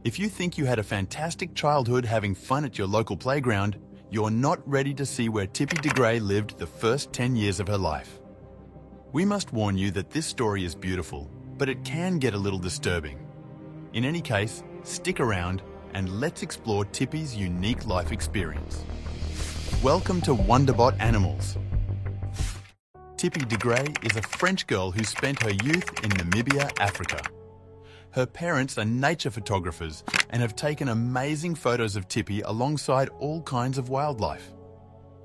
If you think you had a fantastic childhood having fun at your local playground, you're not ready to see where Tippy de Grey lived the first 10 years of her life. We must warn you that this story is beautiful, but it can get a little disturbing. In any case, stick around and let's explore Tippy's unique life experience. Welcome to Wonderbot Animals. Tippy de Grey is a French girl who spent her youth in Namibia, Africa. Her parents are nature photographers and have taken amazing photos of Tippy alongside all kinds of wildlife.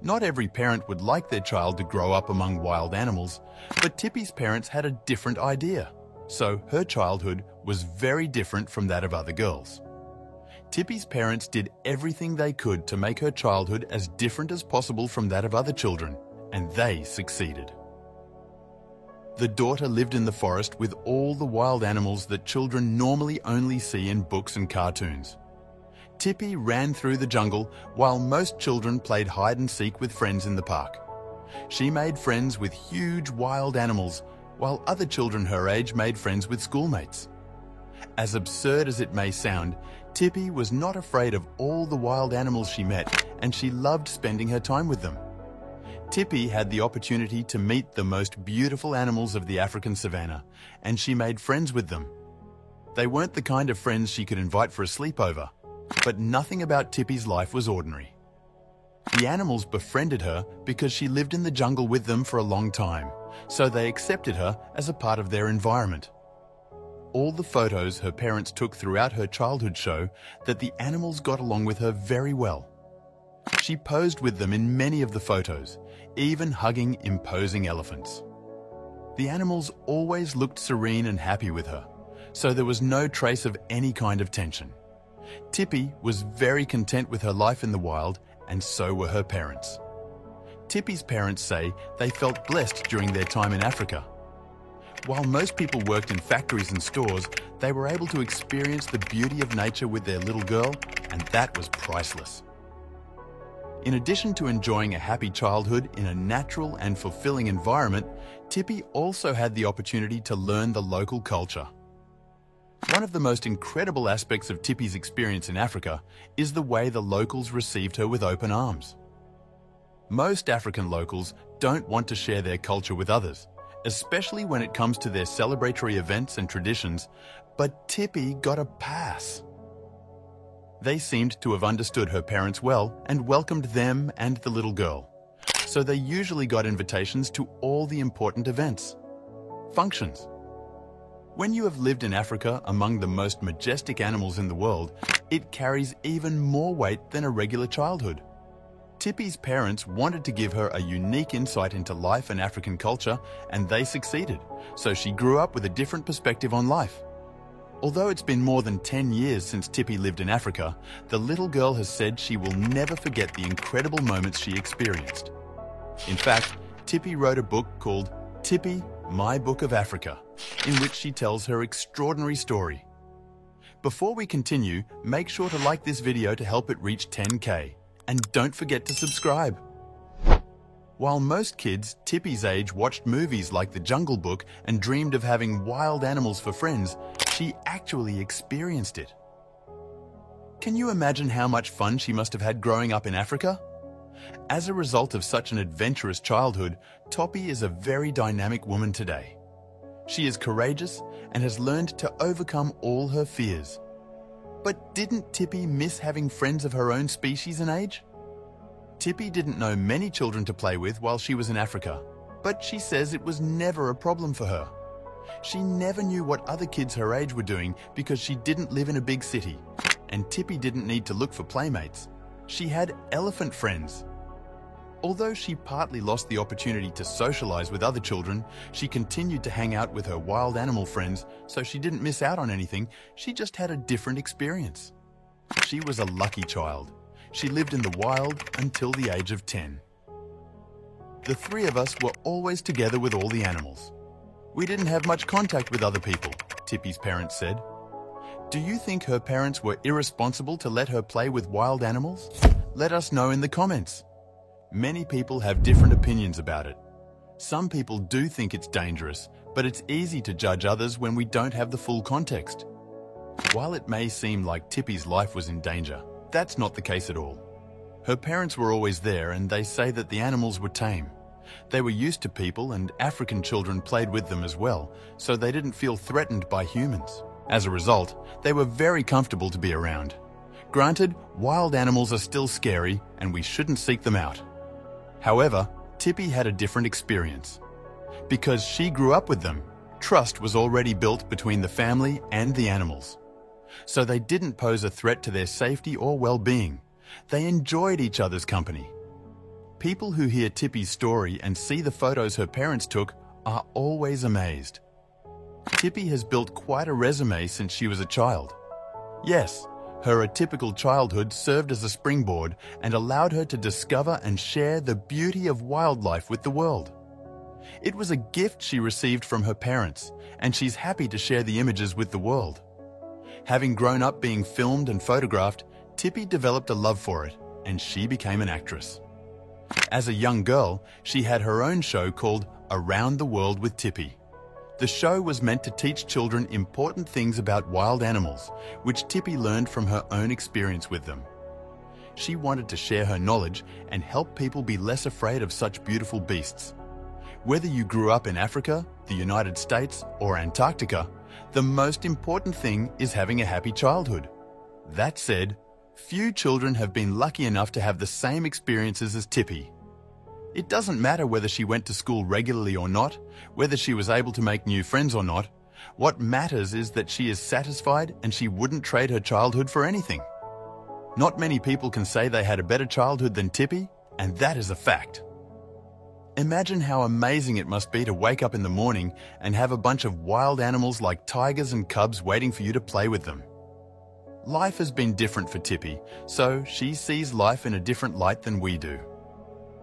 Not every parent would like their child to grow up among wild animals, but Tippy's parents had a different idea, so her childhood was very different from that of other girls. Tippy's parents did everything they could to make her childhood as different as possible from that of other children, and they succeeded. The daughter lived in the forest with all the wild animals that children normally only see in books and cartoons. Tippy ran through the jungle while most children played hide and seek with friends in the park. She made friends with huge wild animals, while other children her age made friends with schoolmates. As absurd as it may sound, Tippy was not afraid of all the wild animals she met, and she loved spending her time with them. Tippy had the opportunity to meet the most beautiful animals of the African savanna, and she made friends with them. They weren't the kind of friends she could invite for a sleepover, but nothing about Tippy's life was ordinary. The animals befriended her because she lived in the jungle with them for a long time, so they accepted her as a part of their environment. All the photos her parents took throughout her childhood show that the animals got along with her very well. She posed with them in many of the photos, even hugging imposing elephants. The animals always looked serene and happy with her, so there was no trace of any kind of tension. Tippy was very content with her life in the wild, and so were her parents. Tippy's parents say they felt blessed during their time in Africa. While most people worked in factories and stores, they were able to experience the beauty of nature with their little girl, and that was priceless. In addition to enjoying a happy childhood in a natural and fulfilling environment, Tippy also had the opportunity to learn the local culture. One of the most incredible aspects of Tippy's experience in Africa is the way the locals received her with open arms. Most African locals don't want to share their culture with others, especially when it comes to their celebratory events and traditions, but Tippy got a pass. They seemed to have understood her parents well and welcomed them and the little girl, so they usually got invitations to all the important events, functions. When you have lived in Africa among the most majestic animals in the world, it carries even more weight than a regular childhood. Tippy's parents wanted to give her a unique insight into life and African culture, and they succeeded, so she grew up with a different perspective on life. Although it's been more than 10 years since Tippy lived in Africa, the little girl has said she will never forget the incredible moments she experienced. In fact, Tippy wrote a book called Tippy, My Book of Africa, in which she tells her extraordinary story. Before we continue, make sure to like this video to help it reach 10K, and don't forget to subscribe. While most kids Tippy's age watched movies like The Jungle Book and dreamed of having wild animals for friends, she actually experienced it. Can you imagine how much fun she must have had growing up in Africa? As a result of such an adventurous childhood, Tippy is a very dynamic woman today. She is courageous and has learned to overcome all her fears. But didn't Tippy miss having friends of her own species and age? Tippy didn't know many children to play with while she was in Africa, but she says it was never a problem for her. She never knew what other kids her age were doing because she didn't live in a big city, and Tippy didn't need to look for playmates. She had elephant friends. Although she partly lost the opportunity to socialize with other children, she continued to hang out with her wild animal friends, so she didn't miss out on anything. She just had a different experience. She was a lucky child. She lived in the wild until the age of 10. The three of us were always together with all the animals. We didn't have much contact with other people, Tippy's parents said. Do you think her parents were irresponsible to let her play with wild animals? Let us know in the comments. Many people have different opinions about it. Some people do think it's dangerous, but it's easy to judge others when we don't have the full context. While it may seem like Tippy's life was in danger, that's not the case at all. Her parents were always there, and they say that the animals were tame. They were used to people, and African children played with them as well, so they didn't feel threatened by humans. As a result, they were very comfortable to be around. Granted, wild animals are still scary, and we shouldn't seek them out. However, Tippy had a different experience. Because she grew up with them, trust was already built between the family and the animals. So they didn't pose a threat to their safety or well-being. They enjoyed each other's company. People who hear Tippy's story and see the photos her parents took are always amazed. Tippy has built quite a resume since she was a child. Yes, her atypical childhood served as a springboard and allowed her to discover and share the beauty of wildlife with the world. It was a gift she received from her parents, and she's happy to share the images with the world. Having grown up being filmed and photographed, Tippy developed a love for it, and she became an actress. As a young girl, she had her own show called Around the World with Tippy. The show was meant to teach children important things about wild animals, which Tippy learned from her own experience with them. She wanted to share her knowledge and help people be less afraid of such beautiful beasts. Whether you grew up in Africa, the United States, or Antarctica, the most important thing is having a happy childhood. That said, few children have been lucky enough to have the same experiences as Tippy. It doesn't matter whether she went to school regularly or not, whether she was able to make new friends or not. What matters is that she is satisfied and she wouldn't trade her childhood for anything. Not many people can say they had a better childhood than Tippy, and that is a fact. Imagine how amazing it must be to wake up in the morning and have a bunch of wild animals like tigers and cubs waiting for you to play with them. Life has been different for Tippy, so she sees life in a different light than we do.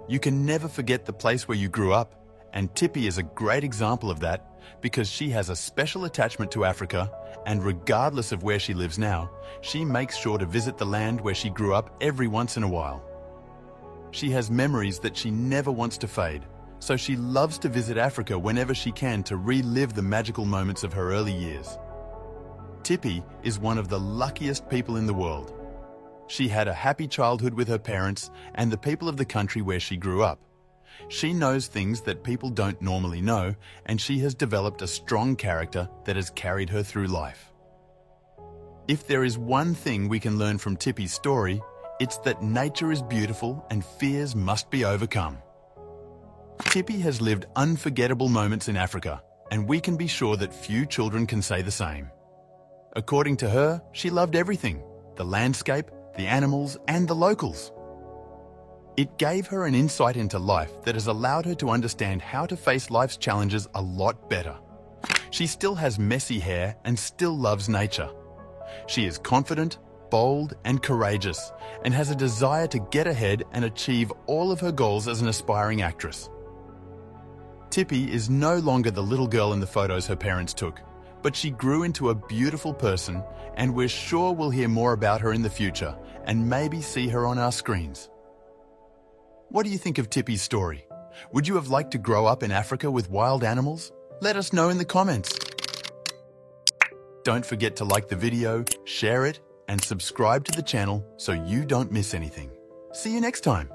You can never forget the place where you grew up, and Tippy is a great example of that because she has a special attachment to Africa, and regardless of where she lives now, she makes sure to visit the land where she grew up every once in a while. She has memories that she never wants to fade, so she loves to visit Africa whenever she can to relive the magical moments of her early years. Tippy is one of the luckiest people in the world. She had a happy childhood with her parents and the people of the country where she grew up. She knows things that people don't normally know, and she has developed a strong character that has carried her through life. If there is one thing we can learn from Tippy's story, it's that nature is beautiful and fears must be overcome. Tippy has lived unforgettable moments in Africa, and we can be sure that few children can say the same. According to her, she loved everything: the landscape, the animals, and the locals. It gave her an insight into life that has allowed her to understand how to face life's challenges a lot better. She still has messy hair and still loves nature. She is confident, bold, and courageous, and has a desire to get ahead and achieve all of her goals as an aspiring actress. Tippy is no longer the little girl in the photos her parents took, but she grew into a beautiful person, and we're sure we'll hear more about her in the future and maybe see her on our screens. What do you think of Tippy's story? Would you have liked to grow up in Africa with wild animals? Let us know in the comments. Don't forget to like the video, share it, and subscribe to the channel so you don't miss anything. See you next time.